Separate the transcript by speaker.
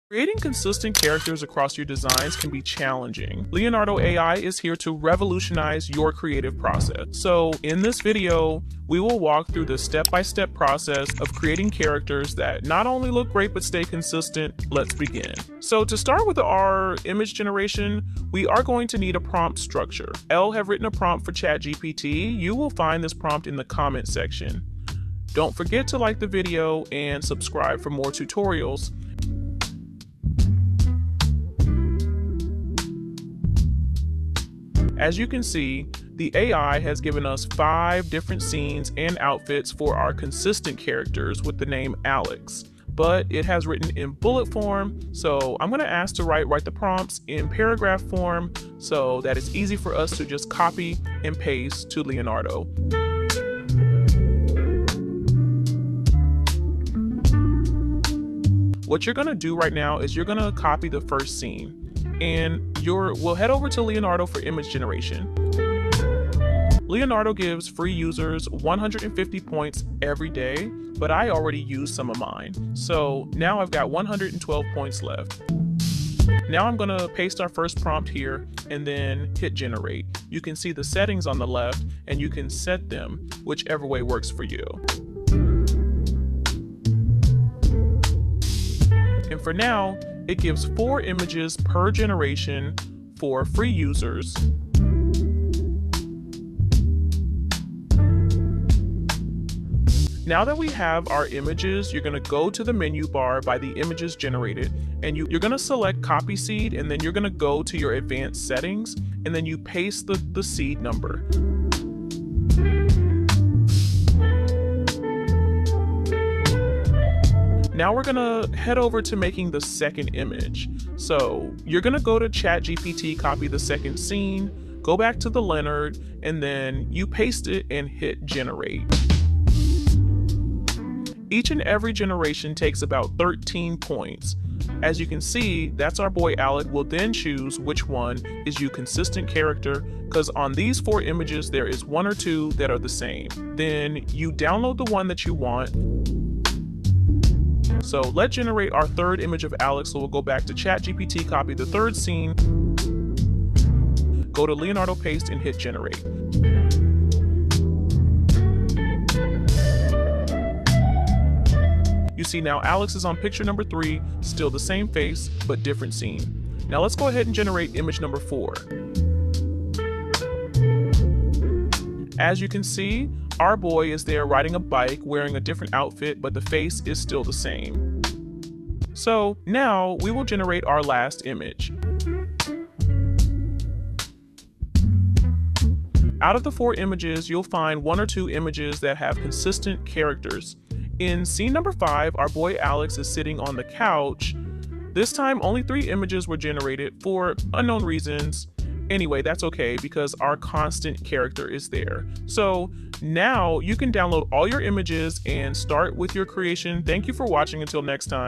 Speaker 1: Creating consistent characters across your designs can be challenging. Leonardo AI is here to revolutionize your creative process. So in this video, we will walk through the step-by-step process of creating characters that not only look great but stay consistent. Let's begin. So to start with our image generation, we are going to need a prompt structure. Elle have written a prompt for ChatGPT. You will find this prompt in the comment section. Don't forget to like the video and subscribe for more tutorials. As you can see, the AI has given us 5 different scenes and outfits for our consistent characters with the name Alex, but it has written in bullet form, so I'm going to ask to write the prompts in paragraph form so that it's easy for us to just copy and paste to Leonardo. What you're going to do right now is you're going to copy the first scene. And we'll head over to Leonardo for image generation. Leonardo gives free users 150 points every day, but I already used some of mine. So now I've got 112 points left. Now I'm gonna paste our first prompt here and then hit generate. You can see the settings on the left and you can set them whichever way works for you. And for now, it gives 4 images per generation for free users. Now that we have our images, you're going to go to the menu bar by the images generated, and you're going to select copy seed, and then you're going to go to your advanced settings, and then you paste the seed number. Now we're gonna head over to making the second image. So you're gonna go to ChatGPT, copy the second scene, go back to the Leonard, and then you paste it and hit generate. Each and every generation takes about 13 points. As you can see, that's our boy Alec. Will then choose which one is your consistent character, because on these 4 images, there is 1 or 2 that are the same. Then you download the one that you want. So let's generate our third image of Alex. So we'll go back to ChatGPT, copy the third scene, go to Leonardo paste and hit generate. You see now Alex is on picture number 3, still the same face, but different scene. Now let's go ahead and generate image number 4. As you can see, our boy is there riding a bike, wearing a different outfit, but the face is still the same. So now we will generate our last image. Out of the 4 images, you'll find 1 or 2 images that have consistent characters. In scene number 5, our boy Alex is sitting on the couch. This time, only 3 images were generated for unknown reasons. Anyway, that's okay because our constant character is there. So now you can download all your images and start with your creation. Thank you for watching. Until next time.